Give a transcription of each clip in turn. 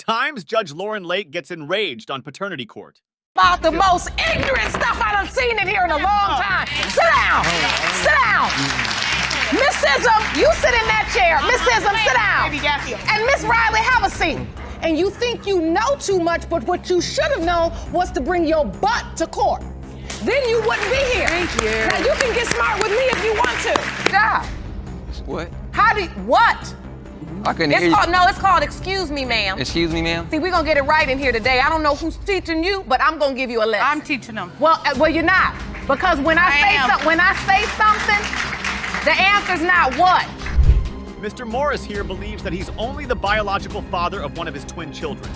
times Judge Lauren Lake gets enraged on paternity court. About the most ignorant stuff I done seen in here in a long time. Sit down. Sit down. Miss Sism, you sit in that chair. Miss Sism, sit down. And Miss Riley, have a seat. And you think you know too much, but what you should have known was to bring your butt to court. Then you wouldn't be here. Thank you. Now you can get smart with me if you want to. Good job. What? What? I couldn't hear you. It's called excuse me, ma'am. Excuse me, ma'am? See, we're gonna get it right in here today. I don't know who's teaching you, but I'm gonna give you a lesson. I'm teaching them. Well, you're not. Because when I say something, the answer's not what. Mr. Morris here believes that he's only the biological father of one of his twin children.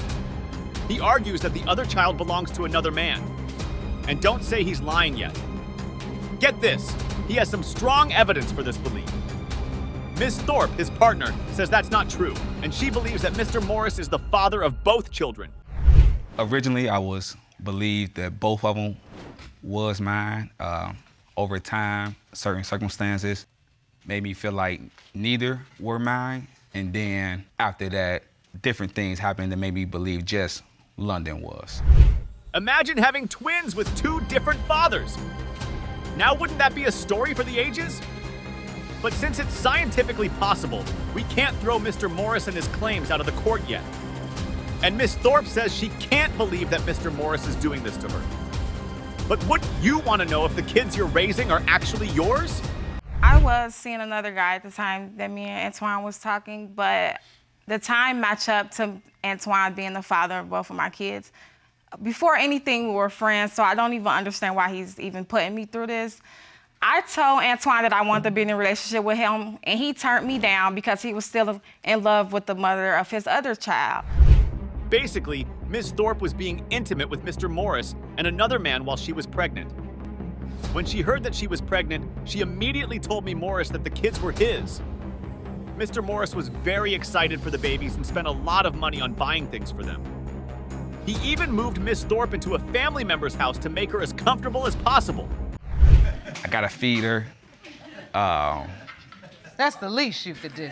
He argues that the other child belongs to another man. And don't say he's lying yet. Get this, he has some strong evidence for this belief. Ms. Thorpe, his partner, says that's not true, and she believes that Mr. Morris is the father of both children. Originally, I believed that both of them was mine. Over time, certain circumstances made me feel like neither were mine, and then after that, different things happened that made me believe just London was. Imagine having twins with two different fathers. Now wouldn't that be a story for the ages? But since it's scientifically possible, we can't throw Mr. Morris and his claims out of the court yet. And Miss Thorpe says she can't believe that Mr. Morris is doing this to her. But wouldn't you want to know if the kids you're raising are actually yours? I was seeing another guy at the time that me and Antoine was talking, but the time matched up to Antoine being the father of both of my kids. Before anything, we were friends, so I don't even understand why he's even putting me through this. I told Antoine that I wanted to be in a relationship with him, and he turned me down because he was still in love with the mother of his other child. Basically, Ms. Thorpe was being intimate with Mr. Morris and another man while she was pregnant. When she heard that she was pregnant, she immediately told me Morris that the kids were his. Mr. Morris was very excited for the babies and spent a lot of money on buying things for them. He even moved Ms. Thorpe into a family member's house to make her as comfortable as possible. I gotta feed her. That's the least you could do.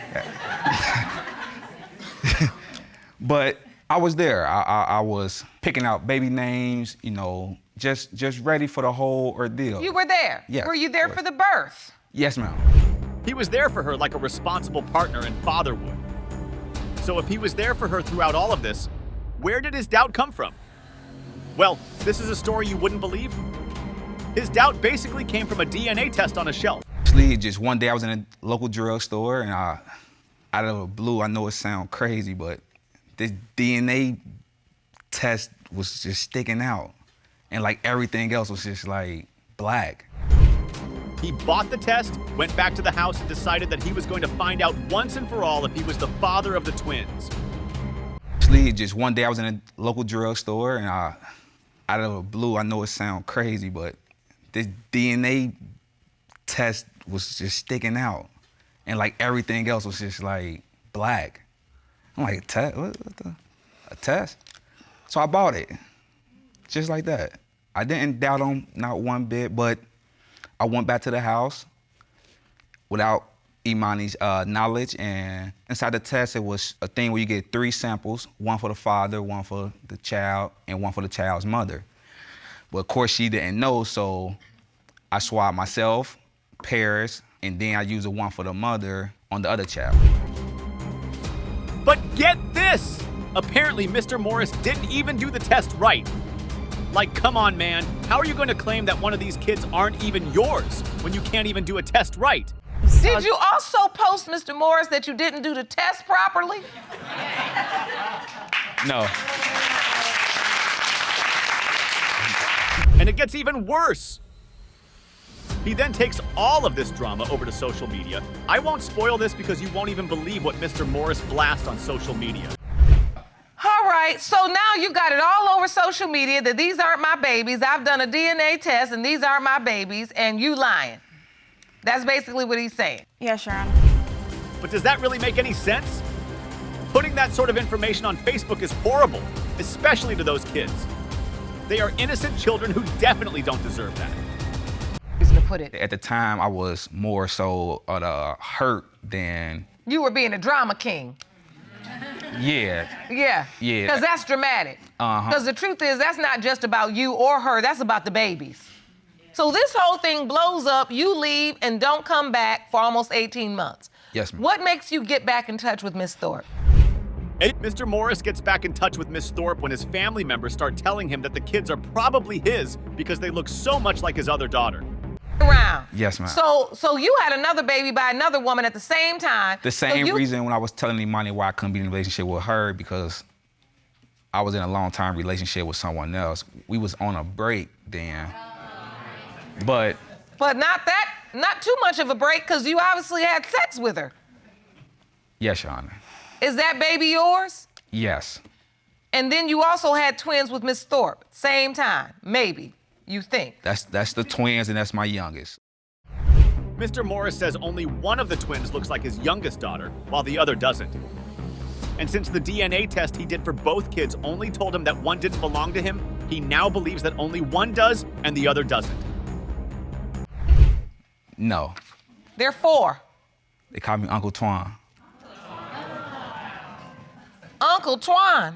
But I was there. I was picking out baby names, you know, just ready for the whole ordeal. You were there? Yes. Were you there for the birth? Yes, ma'am. He was there for her like a responsible partner and father would. So if he was there for her throughout all of this, where did his doubt come from? Well, this is a story you wouldn't believe. His doubt basically came from a DNA test on a shelf. Actually, just one day I was in a local drugstore and out of the blue, I know it sounds crazy, but this DNA test was just sticking out. And like everything else was just like black. He bought the test, went back to the house and decided that he was going to find out once and for all if he was the father of the twins. Actually, just one day I was in a local drugstore and out of the blue, I know it sounds crazy, but this DNA test was just sticking out. And like everything else was just like black. I'm like, a test? So I bought it, just like that. I didn't doubt him, not one bit, but I went back to the house without Imani's knowledge, and inside the test, it was a thing where you get 3 samples, one for the father, one for the child, and one for the child's mother. But of course, she didn't know, so I swabbed myself, Paris, and then I used the one for the mother on the other child. But get this! Apparently, Mr. Morris didn't even do the test right. Like, come on, man. How are you going to claim that one of these kids aren't even yours when you can't even do a test right? Did you also post, Mr. Morris, that you didn't do the test properly? No. And it gets even worse. He then takes all of this drama over to social media. I won't spoil this because you won't even believe what Mr. Morris blasts on social media. All right, so now you got it all over social media that these aren't my babies. I've done a DNA test and these aren't my babies, and you lying. That's basically what he's saying. Yes, Your Honor. But does that really make any sense? Putting that sort of information on Facebook is horrible, especially to those kids. They are innocent children who definitely don't deserve that. To put it. At the time, I was more so hurt than... You were being a drama king. Yeah. Yeah. Yeah. Because that's dramatic. Because the truth is, that's not just about you or her, that's about the babies. So this whole thing blows up, you leave and don't come back for almost 18 months. Yes, ma'am. What makes you get back in touch with Miss Thorpe? Mr. Morris gets back in touch with Miss Thorpe when his family members start telling him that the kids are probably his because they look so much like his other daughter. Around. Yes, ma'am. So you had another baby by another woman at the same time. The same reason when I was telling Imani why I couldn't be in a relationship with her, because I was in a long-time relationship with someone else. We was on a break then. But not too much of a break, because you obviously had sex with her. yes, Your Honor. Is that baby yours? Yes. And then you also had twins with Miss Thorpe, same time, maybe, you think. That's the twins, and that's my youngest. Mr. Morris says only one of the twins looks like his youngest daughter, while the other doesn't. And since the DNA test he did for both kids only told him that one didn't belong to him, he now believes that only one does and the other doesn't. No. They're 4. They call me Uncle Twan. Uncle Twan.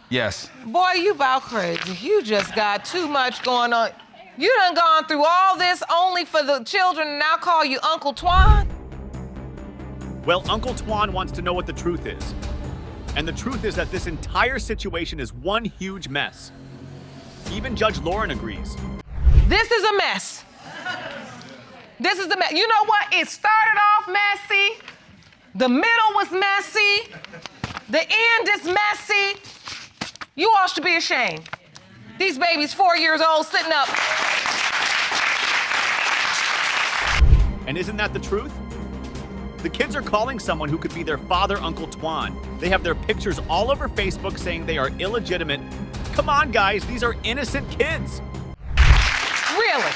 Yes. Boy, you about crazy. You just got too much going on. You done gone through all this only for the children and now call you Uncle Twan? Well, Uncle Twan wants to know what the truth is. And the truth is that this entire situation is one huge mess. Even Judge Lauren agrees. This is a mess. This is the mess. You know what? It started off messy. The middle was messy. The end is messy. You all should be ashamed. These babies 4 years old sitting up. And isn't that the truth? The kids are calling someone who could be their father, Uncle Twan. They have their pictures all over Facebook saying they are illegitimate. Come on, guys, these are innocent kids. Really?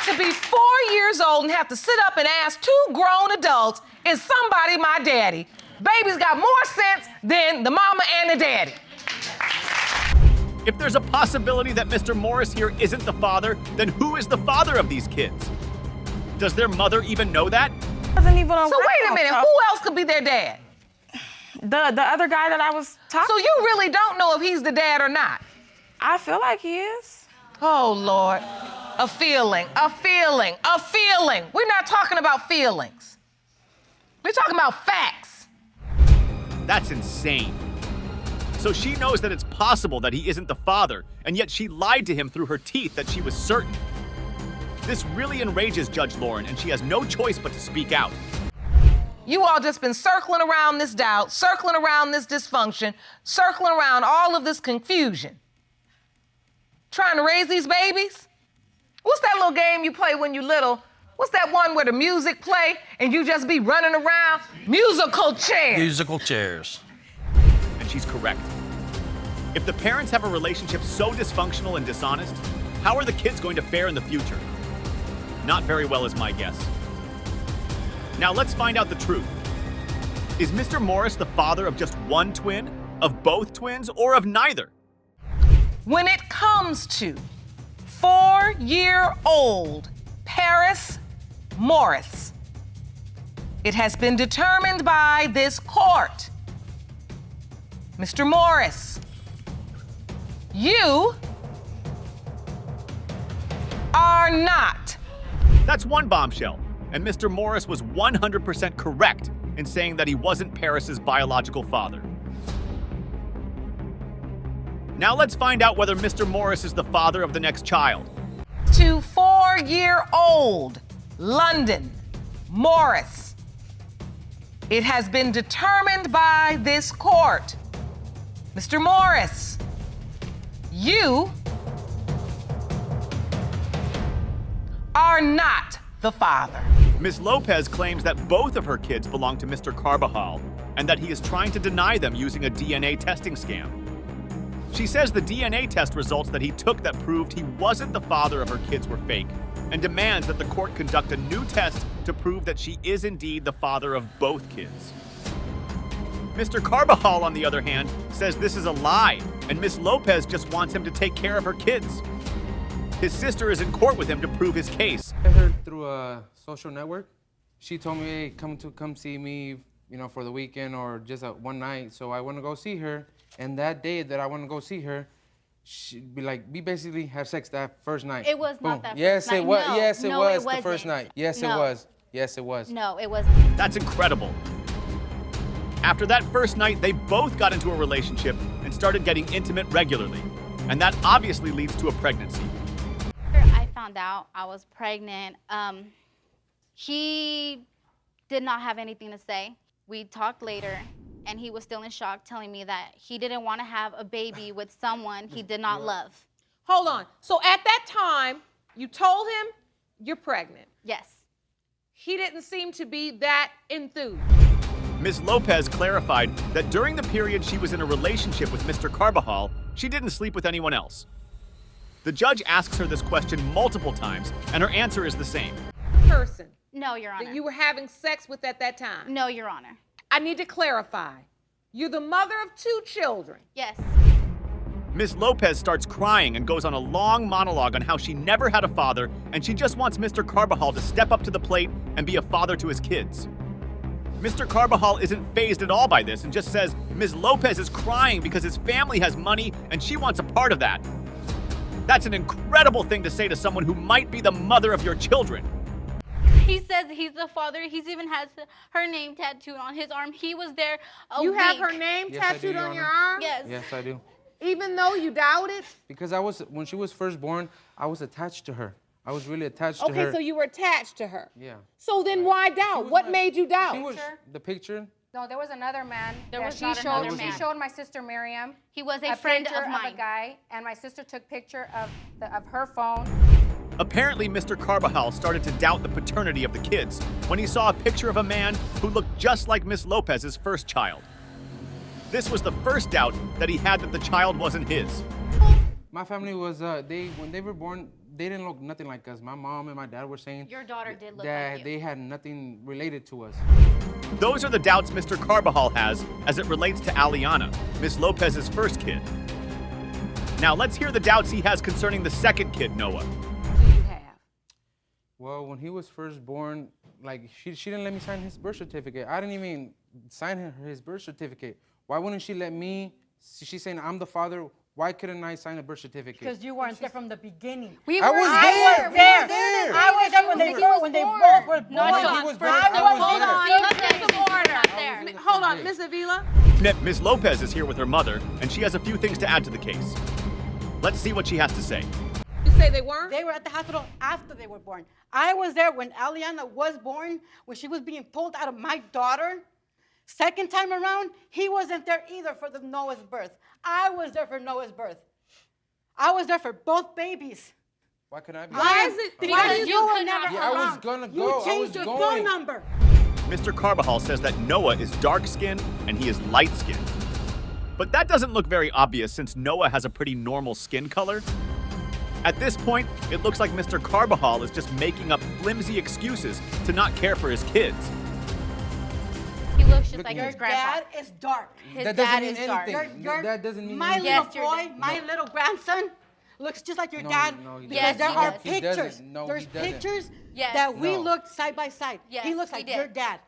To be 4 years old and have to sit up and ask 2 grown adults, is somebody my daddy? Baby's got more sense than the mama and the daddy. If there's a possibility that Mr. Morris here isn't the father, then who is the father of these kids? Does their mother even know that? Wasn't even around. So wait a minute, who else could be their dad? The other guy that I was talking. So you really don't know if he's the dad or not? I feel like he is. Oh, Lord. A feeling, a feeling, a feeling. We're not talking about feelings. We're talking about facts. That's insane. So she knows that it's possible that he isn't the father, and yet she lied to him through her teeth that she was certain. This really enrages Judge Lauren, and she has no choice but to speak out. You all just been circling around this doubt, circling around this dysfunction, circling around all of this confusion. Trying to raise these babies? What's that little game you play when you're little? What's that one where the music play and you just be running around? Musical chairs. Musical chairs. And she's correct. If the parents have a relationship so dysfunctional and dishonest, how are the kids going to fare in the future? Not very well is my guess. Now let's find out the truth. Is Mr. Morris the father of just one twin, of both twins, or of neither? When it comes to 4-year-old Paris Morris, it has been determined by this court. Mr. Morris, you are not. That's one bombshell, and Mr. Morris was 100% correct in saying that he wasn't Paris's biological father. Now let's find out whether Mr. Morris is the father of the next child. To 4-year-old London Morris, it has been determined by this court. Mr. Morris, you are not the father. Ms. Lopez claims that both of her kids belong to Mr. Carbajal and that he is trying to deny them using a DNA testing scam. She says the DNA test results that he took that proved he wasn't the father of her kids were fake and demands that the court conduct a new test to prove that she is indeed the father of both kids. Mr. Carbajal, on the other hand, says this is a lie and Ms. Lopez just wants him to take care of her kids. His sister is in court with him to prove his case. I heard through a social network She told me, hey, come see me, you know, for the weekend or just one night. So I went to go see her. And that day that I went to go see her, she'd be like, we basically had sex that first night. It was not Boom. that Yes, first night. it was. No, Yes, it no, was it the wasn't. first night. Yes, No. it was. Yes, it was. No, it wasn't. That's incredible. After that first night, they both got into a relationship and started getting intimate regularly. And that obviously leads to a pregnancy. I found out I was pregnant. He did not have anything to say. We talked later, and he was still in shock, telling me that he didn't want to have a baby with someone he did not love. Hold on. So at that time, you told him you're pregnant. Yes. He didn't seem to be that enthused. Ms. Lopez clarified that during the period she was in a relationship with Mr. Carbajal, she didn't sleep with anyone else. The judge asks her this question multiple times, and her answer is the same. Person No, Your Honor. that you were having sex with at that time. No, Your Honor. I need to clarify. You're the mother of 2 children. Yes. Ms. Lopez starts crying and goes on a long monologue on how she never had a father and she just wants Mr. Carbajal to step up to the plate and be a father to his kids. Mr. Carbajal isn't fazed at all by this and just says Ms. Lopez is crying because his family has money and she wants a part of that. That's an incredible thing to say to someone who might be the mother of your children. He says he's the father. He's even has her name tattooed on his arm. He was there a You week. have her name Yes, I do, tattooed Your on your Honor. arm? Yes. Yes, I do. Even though you doubt it? Because when she was first born, I was attached to her. I was really attached to her. Okay, so you were attached to her. Yeah. So then why doubt? What made you doubt? She was the picture. No, there was another man. There that was she not showed. another She man. showed my sister Miriam He was a friend picture of mine. a guy, and my sister took picture of her phone. Apparently, Mr. Carbajal started to doubt the paternity of the kids when he saw a picture of a man who looked just like Miss Lopez's first child. This was the first doubt that he had that the child wasn't his. My family was, when they were born, they didn't look nothing like us. My mom and my dad were saying Your daughter did look that like you. they had nothing related to us. Those are the doubts Mr. Carbajal has as it relates to Aliana, Miss Lopez's first kid. Now let's hear the doubts he has concerning the second kid, Noah. Do you have? Well, when he was first born, like, she didn't let me sign his birth certificate. I didn't even sign his birth certificate. Why wouldn't she let me? She's saying I'm the father. Why couldn't I sign a birth certificate? Because you weren't there from the beginning. I was there. We were there. I was there when they both were born. No, He was born. I I was hold there. on. Let's get some order. Hold on, Miss Avila. Miss Lopez is here with her mother, and she has a few things to add to the case. Let's see what she has to say. You say they weren't? They were at the hospital after they were born. I was there when Aliana was born, when she was being pulled out of my daughter. Second time around, he wasn't there either for the Noah's birth. I was there for Noah's birth. I was there for both babies. Why could I be? Why is it? Because Because you you were could never not- Yeah, I was around. gonna You go. I changed was your going. phone number. Mr. Carbajal says that Noah is dark-skinned and he is light-skinned. But that doesn't look very obvious since Noah has a pretty normal skin color. At this point, it looks like Mr. Carbajal is just making up flimsy excuses to not care for his kids. He looks just Look like at his Your grandpa. dad is dark. His That dad doesn't mean is dark. anything. That doesn't mean My anything. little Yes, your boy, dad- my little grandson, looks just like your No, dad. no, he because doesn't. there Yes, are he doesn't. pictures. No, There's he doesn't. pictures Yes. that we No. looked side by side. Yes, he looks we like did. your dad.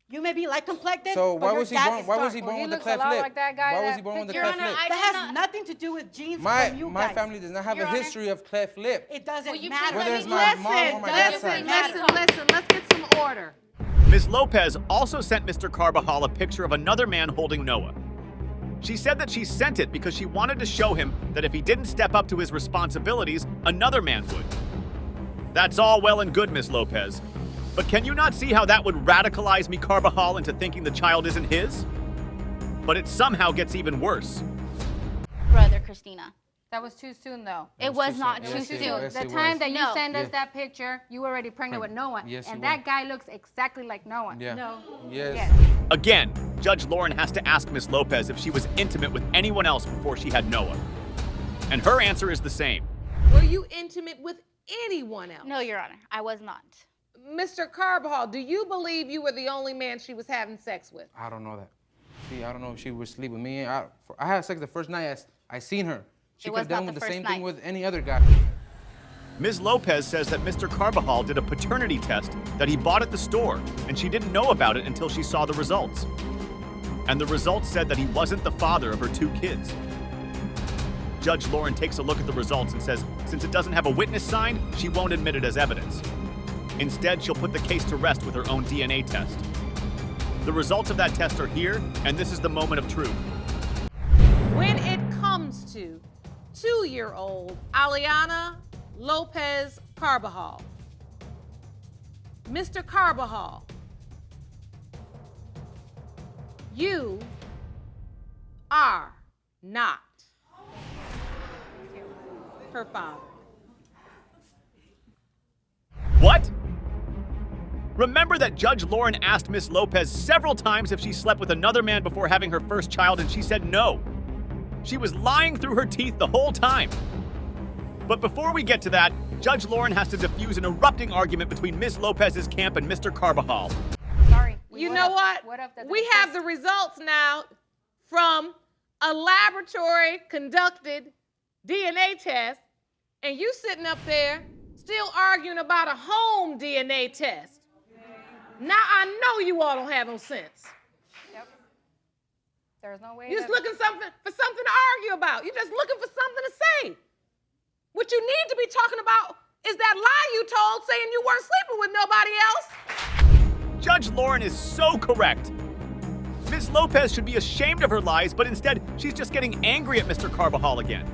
You may be light complected, So but why your was he dad born? is Why dark. was he born He with the looks a cleft lot lip? like that guy Why was that he born with the picture. cleft Your Honor, lip? I That did has not- nothing to do with genes My from you my guys. family does not have Your a Honor. history of cleft lip. It doesn't Will you matter. please Whether let it's me my listen? mom or my dad's side. Listen. Let's get some order. Ms. Lopez also sent Mr. Carbajal a picture of another man holding Noah. She said that she sent it because she wanted to show him that if he didn't step up to his responsibilities, another man would. That's all well and good, Ms. Lopez. But can you not see how that would radicalize me, Carbajal, into thinking the child isn't his? But it somehow gets even worse. Brother, Christina. That was too soon, though. It was not Yes, too it soon. was. The Yes, it time was. that you No. sent us Yeah. that picture, you were already pregnant with Noah. Yes, and you that were. guy looks exactly like Noah. Yeah. No. Yes. Yes. Again, Judge Lauren has to ask Ms. Lopez if she was intimate with anyone else before she had Noah. And her answer is the same. Were you intimate with anyone else? No, Your Honor, I was not. Mr. Carbajal, do you believe you were the only man she was having sex with? I don't know that. See, I don't know if she would sleep with me. I had sex the first night I seen her. She It could was have done not with the the first same night. thing with any other guy. Ms. Lopez says that Mr. Carbajal did a paternity test that he bought at the store, and she didn't know about it until she saw the results. And the results said that he wasn't the father of her 2 kids. Judge Lauren takes a look at the results and says since it doesn't have a witness signed, she won't admit it as evidence. Instead, she'll put the case to rest with her own DNA test. The results of that test are here, and this is the moment of truth. When it comes to 2-year-old Aliana Lopez Carbajal, Mr. Carbajal, you are not her father. What? Remember that Judge Lauren asked Miss Lopez several times if she slept with another man before having her first child, and she said no. She was lying through her teeth the whole time. But before we get to that, Judge Lauren has to diffuse an erupting argument between Miss Lopez's camp and Mr. Carbajal. Sorry. You know what? We have the results now from a laboratory conducted DNA test, and you sitting up there still arguing about a home DNA test. Now I know you all don't have no sense. Yep. There's no way. You're just looking for something to argue about. You're just looking for something to say. What you need to be talking about is that lie you told saying you weren't sleeping with nobody else. Judge Lauren is so correct. Ms. Lopez should be ashamed of her lies, but instead, she's just getting angry at Mr. Carbajal again.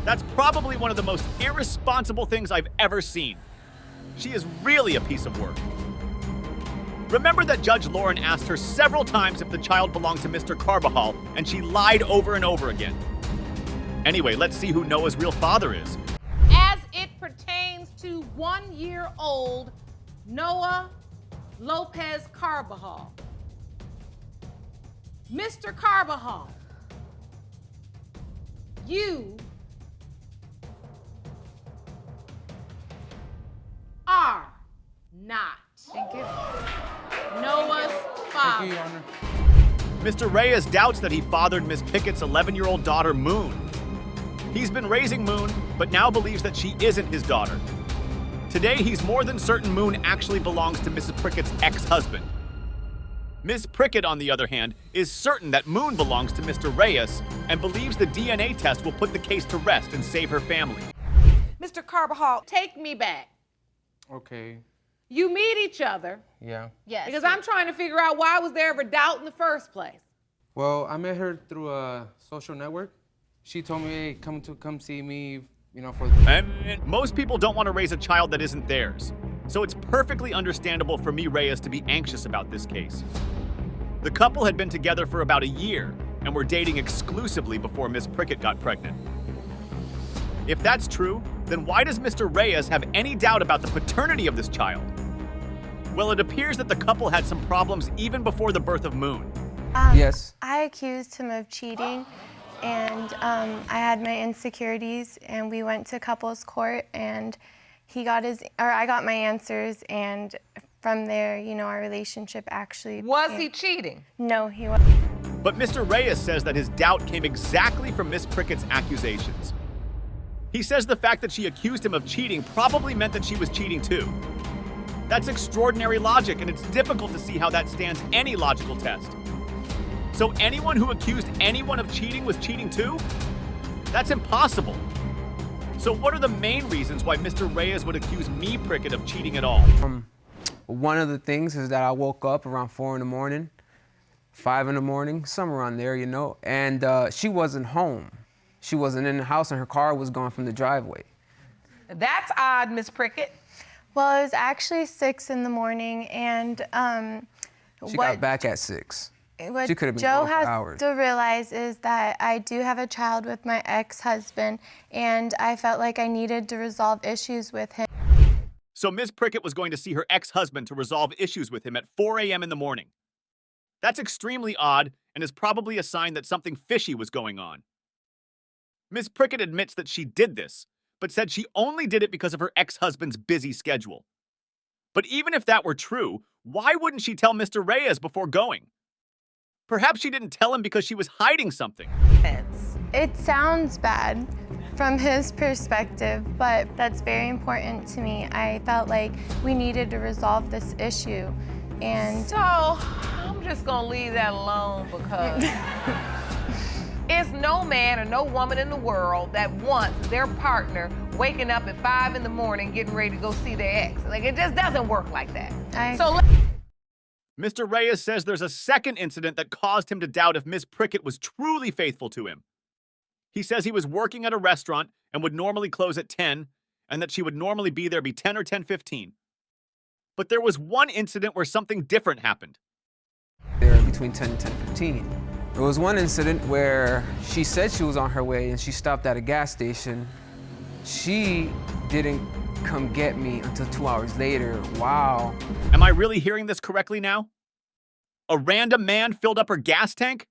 That's probably one of the most irresponsible things I've ever seen. She is really a piece of work. Remember that Judge Lauren asked her several times if the child belonged to Mr. Carbajal, and she lied over and over again. Anyway, let's see who Noah's real father is. As it pertains to 1-year-old Noah Lopez Carbajal, Mr. Carbajal, you are not Thank you. Noah's father. Thank you, Your Honor. Mr. Reyes doubts that he fathered Miss Pickett's 11-year-old daughter, Moon. He's been raising Moon, but now believes that she isn't his daughter. Today, he's more than certain Moon actually belongs to Mrs. Prickett's ex-husband. Miss Prickett, on the other hand, is certain that Moon belongs to Mr. Reyes and believes the DNA test will put the case to rest and save her family. Mr. Carbajal, take me back. Okay. You meet each other Yeah. Yes. because I'm trying to figure out why was there ever doubt in the first place. Well, I met her through a social network. She told me, hey, come see me, you know, for... And most people don't want to raise a child that isn't theirs. So it's perfectly understandable for me, Reyes, to be anxious about this case. The couple had been together for about a year and were dating exclusively before Miss Prickett got pregnant. If that's true, then why does Mr. Reyes have any doubt about the paternity of this child? Well, it appears that the couple had some problems even before the birth of Moon. Yes. I accused him of cheating, and I had my insecurities, and we went to couples court, and I got my answers, and from there, you know, our relationship actually... Was he cheating? No, he wasn't. But Mr. Reyes says that his doubt came exactly from Miss Prickett's accusations. He says the fact that she accused him of cheating probably meant that she was cheating too. That's extraordinary logic, and it's difficult to see how that stands any logical test. So anyone who accused anyone of cheating was cheating too? That's impossible. So what are the main reasons why Mr. Reyes would accuse me, Prickett, of cheating at all? One of the things is that I woke up around 4 in the morning, 5 in the morning, somewhere around there, you know, and she wasn't home. She wasn't in the house, and her car was gone from the driveway. That's odd, Miss Prickett. Well, it was actually 6 in the morning, and She got back at 6. what She could have been Joe gone for has hours. to realize is that I do have a child with my ex-husband, and I felt like I needed to resolve issues with him. So Ms. Prickett was going to see her ex-husband to resolve issues with him at 4 a.m. in the morning. That's extremely odd and is probably a sign that something fishy was going on. Ms. Prickett admits that she did this, but said she only did it because of her ex-husband's busy schedule. But even if that were true, why wouldn't she tell Mr. Reyes before going? Perhaps she didn't tell him because she was hiding something. It sounds bad, from his perspective, but that's very important to me. I felt like we needed to resolve this issue. And So, I'm just gonna leave that alone because it's no man or no woman in the world that wants their partner waking up at 5 in the morning getting ready to go see their ex. Like, it just doesn't work like that. Mr. Reyes says there's a second incident that caused him to doubt if Ms. Prickett was truly faithful to him. He says he was working at a restaurant and would normally close at 10, and that she would normally be there by 10 or 10:15. But there was one incident where something different happened. There between 10 and 10:15. There was one incident where she said she was on her way and she stopped at a gas station. She didn't come get me until 2 hours later. Wow. Am I really hearing this correctly now? A random man filled up her gas tank?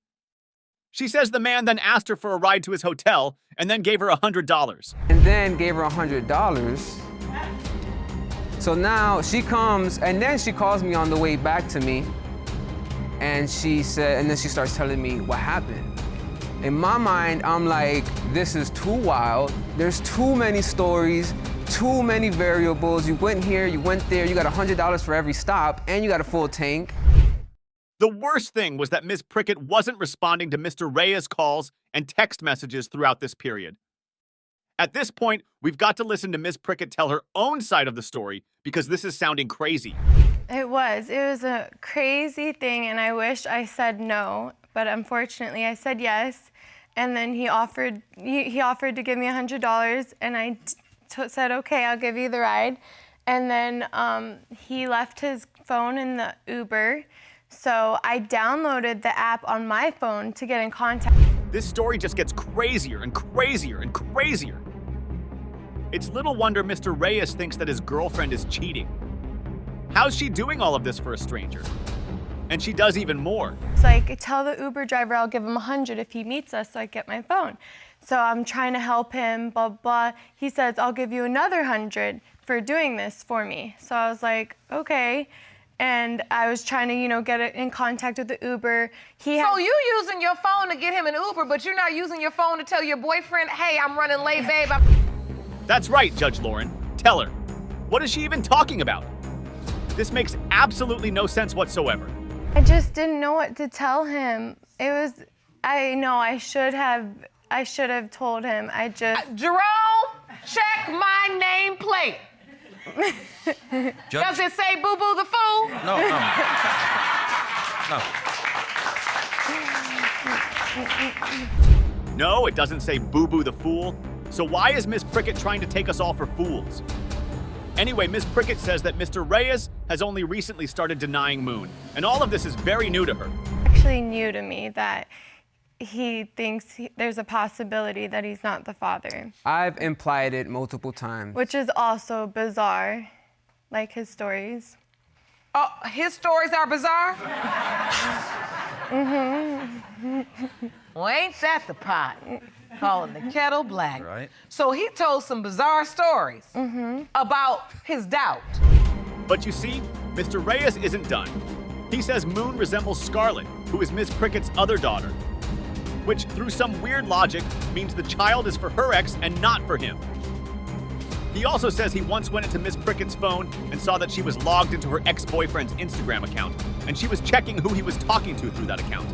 She says the man then asked her for a ride to his hotel and then gave her $100. And then gave her $100. So now she comes and then she calls me on the way back to me. And she said, and then she starts telling me what happened. In my mind, I'm like, this is too wild. There's too many stories, too many variables. You went here, you went there, you got $100 for every stop, and you got a full tank. The worst thing was that Ms. Prickett wasn't responding to Mr. Reyes' calls and text messages throughout this period. At this point, we've got to listen to Ms. Prickett tell her own side of the story because this is sounding crazy. It was a crazy thing, and I wish I said no, but unfortunately I said yes. And then he offered to give me $100, and I said, okay, I'll give you the ride. And then he left his phone in the Uber, so I downloaded the app on my phone to get in contact. This story just gets crazier and crazier and crazier. It's little wonder Mr. Reyes thinks that his girlfriend is cheating. How's she doing all of this for a stranger? And she does even more. So I could tell the Uber driver I'll give him $100 if he meets us, so I get my phone. So I'm trying to help him, blah, blah. He says, I'll give you another $100 for doing this for me. So I was like, okay. And I was trying to, get in contact with the Uber. So you using your phone to get him an Uber, but you're not using your phone to tell your boyfriend, hey, I'm running late, babe. That's right, Judge Lauren. Tell her. What is she even talking about? This makes absolutely no sense whatsoever. I just didn't know what to tell him. I know I should have told him. Jerome, check my nameplate. Does it say Boo Boo the Fool? No. No, it doesn't say Boo Boo the Fool. So why is Ms. Prickett trying to take us all for fools? Anyway, Ms. Prickett says that Mr. Reyes has only recently started denying Moon, and all of this is very new to her. Actually new to me that he thinks there's a possibility that he's not the father. I've implied it multiple times. Which is also bizarre, like his stories. Oh, his stories are bizarre? Well, ain't that the pot? Calling the kettle black. Right. So he told some bizarre stories about his doubt. But you see, Mr. Reyes isn't done. He says Moon resembles Scarlett, who is Ms. Prickett's other daughter, which, through some weird logic, means the child is for her ex and not for him. He also says he once went into Ms. Prickett's phone and saw that she was logged into her ex-boyfriend's Instagram account, and she was checking who he was talking to through that account.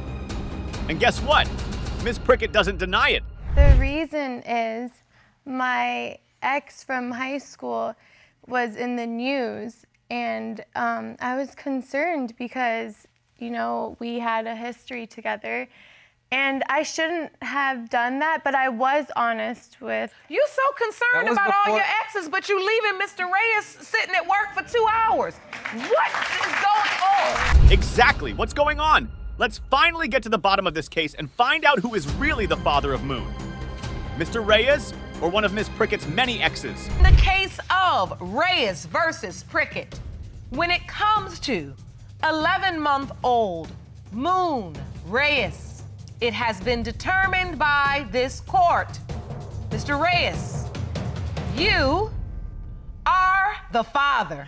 And guess what? Ms. Prickett doesn't deny it. The reason is my ex from high school was in the news, and I was concerned because, we had a history together. And I shouldn't have done that, but I was honest with. You so concerned about all your exes, but you leaving Mr. Reyes sitting at work for 2 hours. What is going on? Exactly, what's going on? Let's finally get to the bottom of this case and find out who is really the father of Moon. Mr. Reyes or one of Ms. Prickett's many exes? In the case of Reyes versus Prickett, when it comes to 11-month-old Moon Reyes, it has been determined by this court. Mr. Reyes, you are the father.